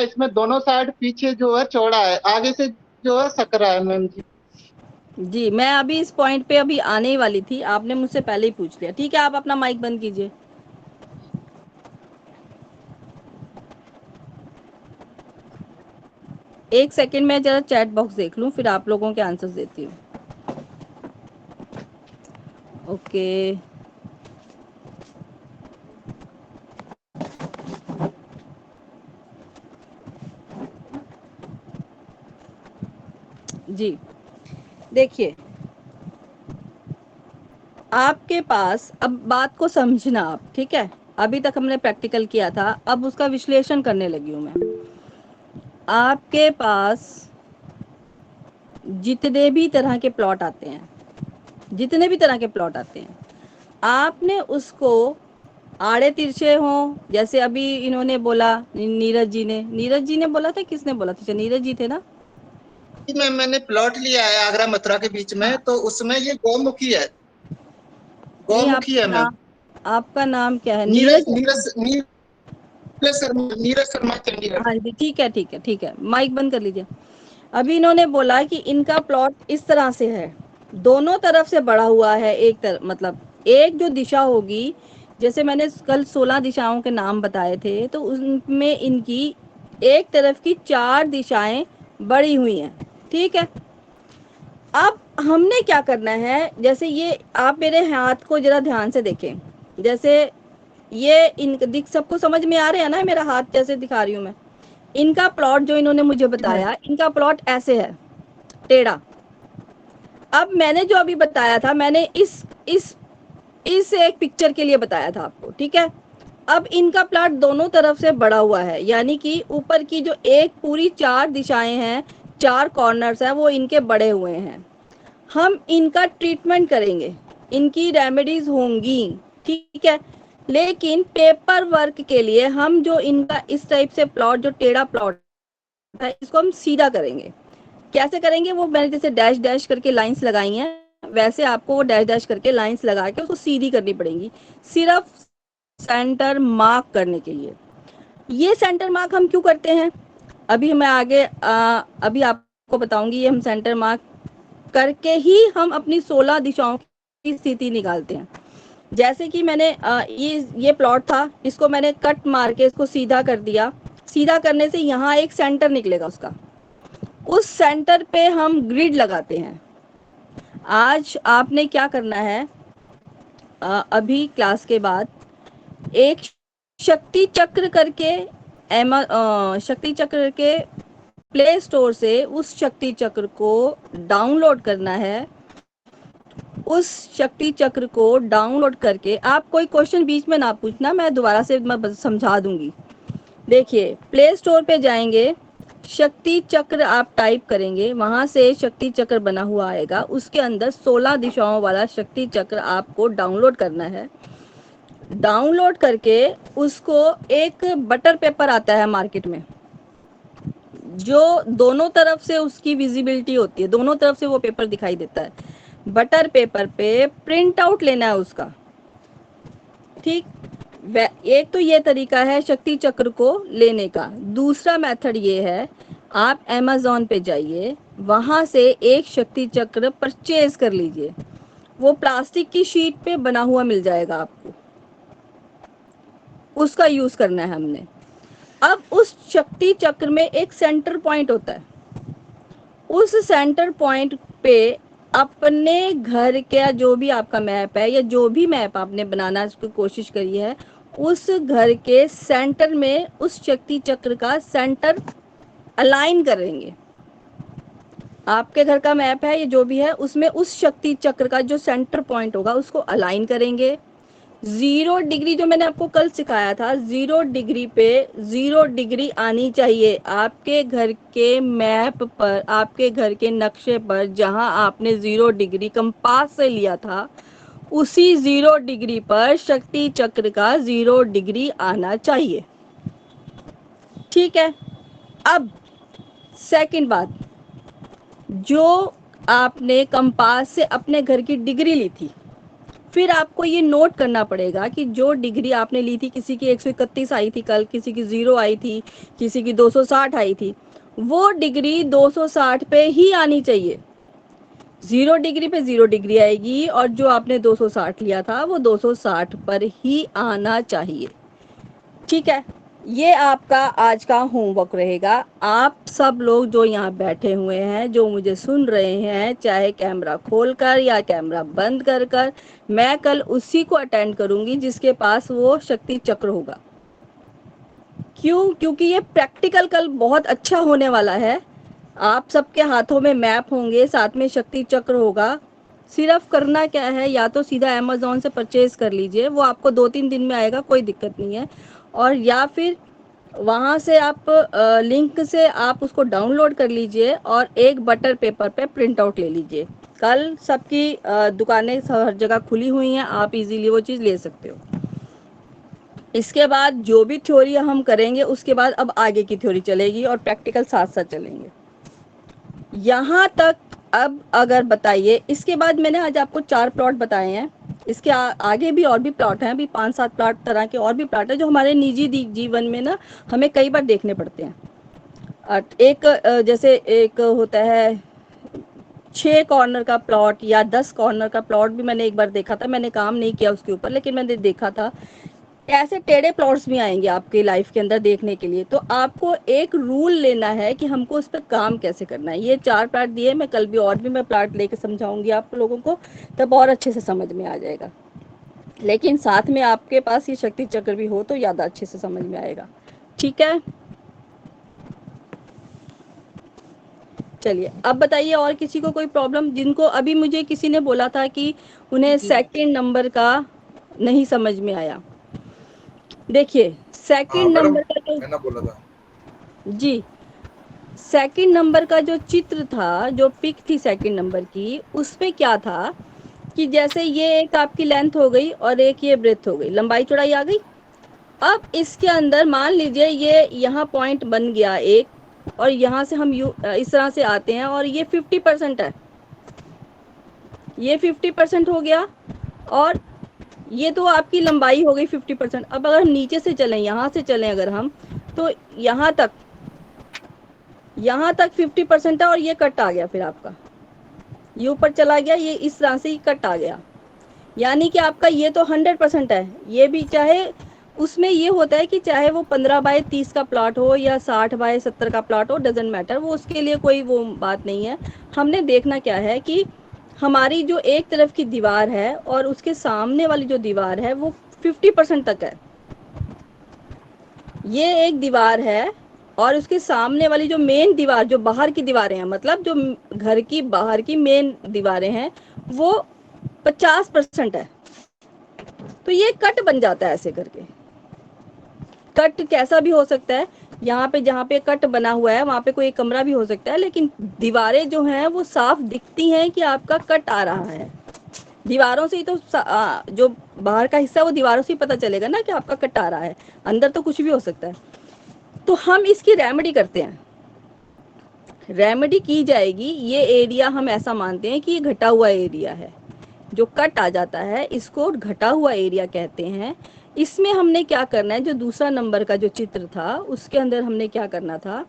इसमें दोनों साइड पीछे जो है चौड़ा है, आगे से जो है सकरा है मैम जी। जी, मैं अभी इस पॉइंट पे अभी आने ही वाली थी, आपने मुझसे पहले ही पूछ लिया। ठीक है, आप अपना माइक बंद कीजिए। एक सेकंड में जरा चैट बॉक्स देख लूं, फिर आप लोगों के आंसर्स देती हूँ। ओके, जी देखिए, आपके पास अब बात को समझना आप, ठीक है। अभी तक हमने प्रैक्टिकल किया था, अब उसका विश्लेषण करने लगी हूँ मैं। आपके पास जितने भी तरह के प्लॉट आते हैं, जितने भी तरह के प्लॉट आते हैं, आपने उसको आड़े तिरछे हो, जैसे अभी इन्होंने बोला, नीरज जी ने बोला था, किसने बोला था? अच्छा, नीरज जी थे ना। जी मैम, मैंने प्लॉट लिया है आगरा मथुरा के बीच में, हाँ, तो उसमें ये गौमुखी है, नहीं, गौमुखी आपका है मैम। नाम, आपका नाम क्या है? नीरज नीरज। नीरज नीरज शर्मा, नीरज शर्मा चंडीगढ़। हाँ जी, ठीक है, ठीक है, ठीक है, माइक बंद कर लीजिए। अभी इन्होंने बोला कि इनका प्लॉट इस तरह से है, दोनों तरफ से बढ़ा हुआ है। एक तरफ मतलब एक जो दिशा होगी, जैसे मैंने कल 16 दिशाओं के नाम बताए थे, तो उनमें इनकी एक तरफ की 4 दिशाएं बढ़ी हुई हैं। ठीक है, अब हमने क्या करना है, जैसे ये आप मेरे हाथ को जरा ध्यान से देखें, जैसे ये इन दिख सबको समझ में आ रहा है ना, मेरा हाथ जैसे दिखा रही हूँ मैं। इनका प्लॉट जो इन्होंने मुझे बताया, इनका प्लॉट ऐसे है, टेढ़ा। अब मैंने जो अभी बताया था, मैंने इस एक पिक्चर के लिए बताया था आपको, ठीक है। अब इनका प्लॉट दोनों तरफ से बढ़ा हुआ है, यानी कि ऊपर की जो एक पूरी 4 दिशाएं हैं, 4 कॉर्नर्स हैं, वो इनके बढ़े हुए हैं। हम इनका ट्रीटमेंट करेंगे, इनकी रेमेडीज होंगी, ठीक है। लेकिन पेपर वर्क के लिए हम जो इनका इस टाइप से प्लॉट, जो टेढ़ा प्लॉट है, इसको हम सीधा करेंगे। कैसे करेंगे? वो मैंने जैसे डैश डैश करके लाइंस लगाई हैं, वैसे आपको वो डैश डैश करके लाइंस लगा के उसको सीधी करनी पड़ेंगी, सिर्फ सेंटर मार्क करने के लिए। ये सेंटर मार्क हम क्यों करते हैं, अभी मैं आगे अभी आपको बताऊंगी। ये हम सेंटर मार्क करके ही हम अपनी 16 दिशाओं की स्थिति निकालते हैं। जैसे कि मैंने ये प्लॉट था, इसको मैंने कट मार के इसको सीधा कर दिया। सीधा करने से यहाँ एक सेंटर निकलेगा उसका, उस सेंटर पे हम ग्रिड लगाते हैं। आज आपने क्या करना है, अभी क्लास के बाद एक शक्ति चक्र करके, शक्ति चक्र के प्ले स्टोर से उस शक्ति चक्र को डाउनलोड करना है। उस शक्ति चक्र को डाउनलोड करके, आप कोई क्वेश्चन बीच में ना पूछना, मैं दोबारा से मैं समझा दूंगी। देखिए, प्ले स्टोर पे जाएंगे, शक्ति चक्र आप टाइप करेंगे, वहां से शक्ति चक्र बना हुआ आएगा, उसके अंदर 16 दिशाओं वाला शक्ति चक्र आपको डाउनलोड करना है। डाउनलोड करके उसको, एक बटर पेपर आता है मार्केट में, जो दोनों तरफ से उसकी विजिबिलिटी होती है, दोनों तरफ से वो पेपर दिखाई देता है। बटर पेपर पे प्रिंट आउट लेना है उसका, ठीक। एक तो ये तरीका है शक्ति चक्र को लेने का। दूसरा मेथड ये है, आप अमेज़न पे जाइए, वहां से एक शक्ति चक्र परचेज कर लीजिए। वो प्लास्टिक की शीट पे बना हुआ मिल जाएगा आपको, उसका यूज करना है हमने। अब उस शक्ति चक्र में एक सेंटर पॉइंट होता है, उस सेंटर पॉइंट पे अपने घर का जो भी आपका मैप है, या जो भी मैप आपने बनाना की कोशिश करी है, उस घर के सेंटर में उस शक्ति चक्र का सेंटर अलाइन करेंगे। आपके घर का मैप है, ये जो भी है, उसमें उस शक्ति चक्र का जो सेंटर पॉइंट होगा उसको अलाइन करेंगे। 0 डिग्री, जो मैंने आपको कल सिखाया था, 0 डिग्री पे 0 डिग्री आनी चाहिए आपके घर के मैप पर, आपके घर के नक्शे पर, जहां आपने 0 डिग्री कंपास से लिया था, उसी 0 डिग्री पर शक्ति चक्र का 0 डिग्री आना चाहिए। ठीक है। अब सेकंड बात, जो आपने कंपास से अपने घर की डिग्री ली थी, फिर आपको ये नोट करना पड़ेगा कि जो डिग्री आपने ली थी, किसी की 131 आई थी कल, किसी की 0 आई थी, किसी की 260 आई थी, वो डिग्री 260 पे ही आनी चाहिए। 0 डिग्री पे 0 डिग्री आएगी और जो आपने 260 लिया था वो 260 पर ही आना चाहिए। ठीक है, ये आपका आज का होमवर्क रहेगा। आप सब लोग जो यहाँ बैठे हुए हैं, जो मुझे सुन रहे हैं, चाहे कैमरा खोलकर या कैमरा बंद कर कर, मैं कल उसी को अटेंड करूंगी जिसके पास वो शक्ति चक्र होगा। क्यों? क्योंकि ये प्रैक्टिकल कल बहुत अच्छा होने वाला है। आप सबके हाथों में मैप होंगे, साथ में शक्ति चक्र होगा। सिर्फ करना क्या है, या तो सीधा अमेज़न से परचेज कर लीजिए, वो आपको 2-3 दिन में आएगा, कोई दिक्कत नहीं है। और या फिर वहाँ से आप लिंक से आप उसको डाउनलोड कर लीजिए और एक बटर पेपर पे प्रिंट आउट ले लीजिए। कल सबकी दुकानें हर जगह खुली हुई हैं, आप इजीली वो चीज़ ले सकते हो। इसके बाद जो भी थ्योरी हम करेंगे उसके बाद अब आगे की थ्योरी चलेगी और प्रैक्टिकल साथ साथ चलेंगे। यहाँ तक अब अगर बताइए, इसके बाद मैंने आज आपको 4 प्लॉट बताए हैं। इसके आगे भी और भी प्लॉट हैं, अभी 5-7 प्लॉट तरह के और भी प्लॉट हैं जो हमारे निजी जीवन में ना हमें कई बार देखने पड़ते हैं। एक जैसे एक होता है 6 कॉर्नर का प्लॉट या 10 कॉर्नर का प्लॉट भी मैंने एक बार देखा था। मैंने काम नहीं किया उसके ऊपर, लेकिन मैंने देखा था। ऐसे टेढ़े प्लॉट्स भी आएंगे आपके लाइफ के अंदर देखने के लिए। तो आपको एक रूल लेना है कि हमको उस पर काम कैसे करना है। ये 4 प्लॉट दिए, मैं कल भी और भी मैं प्लॉट लेके समझाऊंगी आप लोगों को, तब और अच्छे से समझ में आ जाएगा। लेकिन साथ में आपके पास ये शक्ति चक्र भी हो तो ज़्यादा अच्छे से समझ में आएगा। ठीक है, चलिए अब बताइए और किसी को कोई प्रॉब्लम? जिनको अभी मुझे किसी ने बोला था कि उन्हें सेकंड नंबर का नहीं समझ में आया। देखिए सेकंड नंबर का तो मैंने बोला था जी, सेकंड नंबर का जो चित्र था, जो पिक थी सेकंड नंबर की, उसमें क्या था कि जैसे ये एक आपकी लेंथ हो गई और एक ये ब्रेथ हो गई, लंबाई चौड़ाई आ गई। अब इसके अंदर मान लीजिए ये यहाँ पॉइंट बन गया एक, और यहाँ से हम इस तरह से आते हैं और ये 50% है, ये 50% हो गया और ये तो आपकी लंबाई हो गई 50%। अब अगर हम नीचे से चलें, यहाँ से चलें अगर हम, तो यहाँ तक 50% है और ये कट आ गया, फिर आपका ये ऊपर चला गया, ये इस तरह से ही कट आ गया। यानी कि आपका ये तो 100% है। ये भी चाहे उसमें ये होता है कि चाहे वो 15/30 का प्लॉट हो या 60/70 का प्लॉट हो, डजेंट मैटर, वो उसके लिए कोई वो बात नहीं है। हमने देखना क्या है कि हमारी जो एक तरफ की दीवार है और उसके सामने वाली जो दीवार है वो 50% तक है। ये एक दीवार है और उसके सामने वाली जो मेन दीवार, जो बाहर की दीवारें हैं, मतलब जो घर की बाहर की मेन दीवारें हैं, वो 50% है। तो ये कट बन जाता है ऐसे करके। कट कैसा भी हो सकता है, यहाँ पे जहाँ पे कट बना हुआ है वहाँ पे कोई कमरा भी हो सकता है, लेकिन दीवारें जो हैं वो साफ दिखती हैं कि आपका कट आ रहा है। दीवारों से ही तो जो बाहर का हिस्सा वो दीवारों से ही पता चलेगा ना कि आपका कट आ रहा है, अंदर तो कुछ भी हो सकता है। तो हम इसकी रेमेडी करते हैं, रेमेडी की जाएगी। ये एरिया हम ऐसा मानते हैं कि ये घटा हुआ एरिया है, जो कट आ जाता है इसको घटा हुआ एरिया कहते हैं। इसमें हमने क्या करना है, जो दूसरा नंबर का जो चित्र था उसके अंदर हमने क्या करना था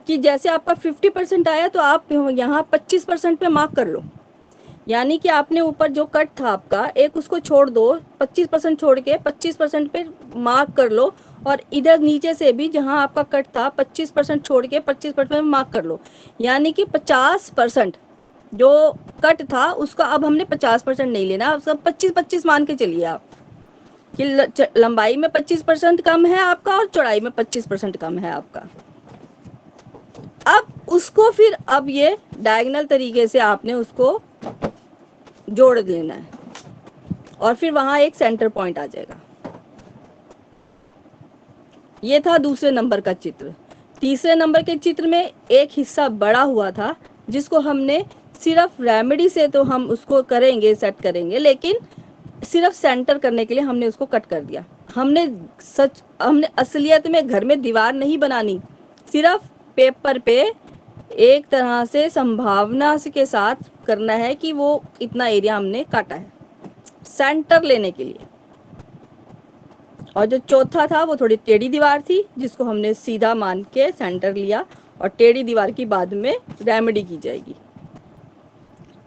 कि जैसे आपका 50% आया तो आप यहाँ 25% पे मार्क कर लो। यानी कि आपने ऊपर जो कट था आपका, एक उसको छोड़ दो, 25% छोड़ के 25% पे मार्क कर लो, और इधर नीचे से भी जहां आपका कट था 25% छोड़ के 25% मार्क कर लो। यानी कि 50% जो कट था उसका अब हमने 50% नहीं लेना, अब सब 25-25 मान के चलिए आप कि लंबाई में 25% कम है आपका और चौड़ाई में 25% कम है आपका। अब उसको फिर अब ये डायगोनल तरीके से आपने उसको जोड़ देना है और फिर वहां एक सेंटर पॉइंट आ जाएगा। ये था दूसरे नंबर का चित्र। तीसरे नंबर के चित्र में एक हिस्सा बड़ा हुआ था जिसको हमने सिर्फ रेमेडी से तो हम उसको करेंगे, सेट करेंगे, लेकिन सिर्फ सेंटर करने के लिए हमने उसको कट कर दिया। हमने असलियत में घर में दीवार नहीं बनानी, सिर्फ पेपर पे एक तरह से संभावना के साथ करना है कि वो इतना एरिया हमने काटा है। सेंटर लेने के लिए। और जो चौथा था वो थोड़ी टेढ़ी दीवार थी, जिसको हमने सीधा मान के सेंटर लिया, और टेढ़ी दीवार की बाद में रेमेडी की जाएगी।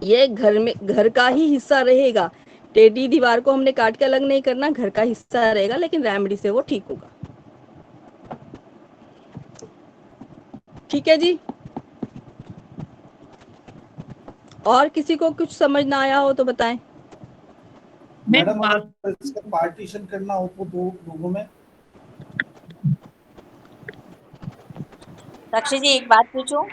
ये घर का ही हिस्सा रहेगा, टेढ़ी दीवार को हमने काट के अलग नहीं करना, घर का हिस्सा रहेगा, लेकिन रेमेडी से वो ठीक होगा। ठीक है जी। और किसी को कुछ समझ ना आया हो तो बताएं। मैडम अगर इसका पार्टीशन करना हो तो दो लोगों में। साक्षी जी एक बात पूछूं?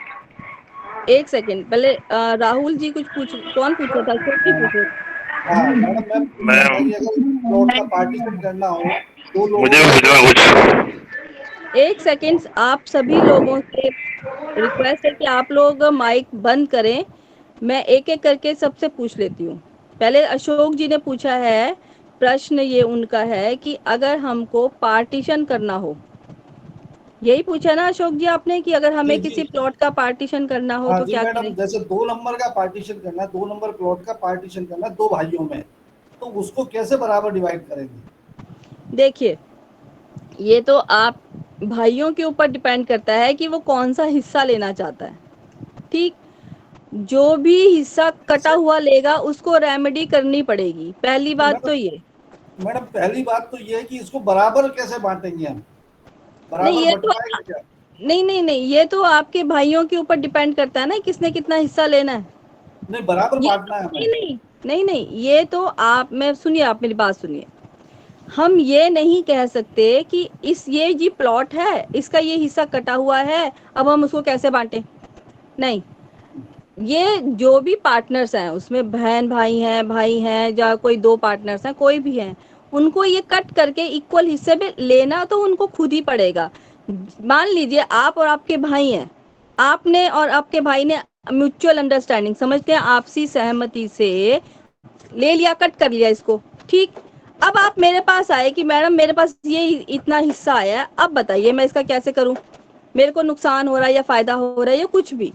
एक सेकंड पहले राहुल जी कुछ कौन पूछ रहा था? क्योंकि पूछ रहे हाँ मैडम, मैं अगर प्लॉट का पार्टीशन करना हो दो लोगों मुझे में। पूछना कुछ। एक सेकंड, आप सभी लोगों से रिक्वेस्ट है कि आप लोग माइक बंद करें। मैं एक एक करके सबसे पूछ लेती हूँ। पहले अशोक जी ने पूछा है, प्रश्न ये उनका है कि अगर हमको पार्टीशन करना हो, यही पूछा ना अशोक जी आपने, कि अगर हमें जी, किसी प्लॉट का पार्टीशन करना हो हाँ तो जी क्या मैडम, करें? जैसे 2 नंबर का पार्टीशन करना है, 2 नंबर प्लॉट का पार्टीशन करना है 2 भाइयों में, तो उसको कैसे बराबर डिवाइड करेंगे? देखिए, ये तो आप भाइयों के ऊपर डिपेंड करता है कि वो कौन सा हिस्सा लेना चाहता है। ठीक, जो भी हिस्सा कटा हुआ लेगा उसको रेमेडी करनी पड़ेगी, पहली बात तो ये। मैडम पहली बात तो ये है कि इसको बराबर कैसे बांटेंगे हम? नहीं, बराबर ये बट तो पाएंगे क्या? नहीं, ये तो आपके भाइयों के ऊपर डिपेंड करता है ना, किसने कितना हिस्सा लेना है। नहीं, बराबर ये बांटना है हमें। नहीं, ये तो आप, मैं सुनिए, आप मेरी बात सुनिए। हम ये नहीं कह सकते कि ये जी प्लॉट है, इसका ये हिस्सा कटा हुआ है, अब हम उसको कैसे बांटें। नहीं, ये जो भी पार्टनर्स हैं, उसमें बहन भाई हैं या कोई 2 पार्टनर्स हैं, कोई भी हैं, उनको ये कट करके इक्वल हिस्से में लेना तो उनको खुद ही पड़ेगा। मान लीजिए आप और आपके भाई हैं, आपने और आपके भाई ने म्यूचुअल अंडरस्टैंडिंग, समझते हैं, आपसी सहमति से ले लिया, कट कर लिया इसको। ठीक, अब आप मेरे पास आए कि मैडम मेरे पास ये इतना हिस्सा आया है, अब बताइए मैं इसका कैसे करूं, मेरे को नुकसान हो रहा है या फायदा हो रहा है या कुछ भी,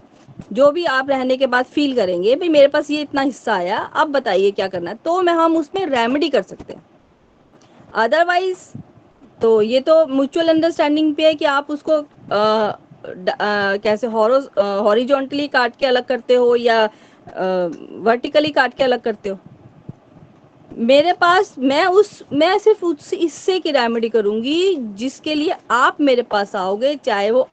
जो भी आप रहने के बाद फील करेंगे, भाई मेरे पास ये इतना हिस्सा आया, अब बताइए क्या करना है, तो हम उसमें रेमेडी कर सकते हैं। अदरवाइज तो ये तो म्यूचुअल अंडरस्टैंडिंग पे है कि आप उसको कैसे हॉरिजॉन्टली काट के अलग करते हो या वर्टिकली काट के अलग करते हो। मेरे पास मैं सिर्फ उस हिस्से की रेमेडी करूंगी जिसके लिए आप मेरे पास आओगे, चाहे वो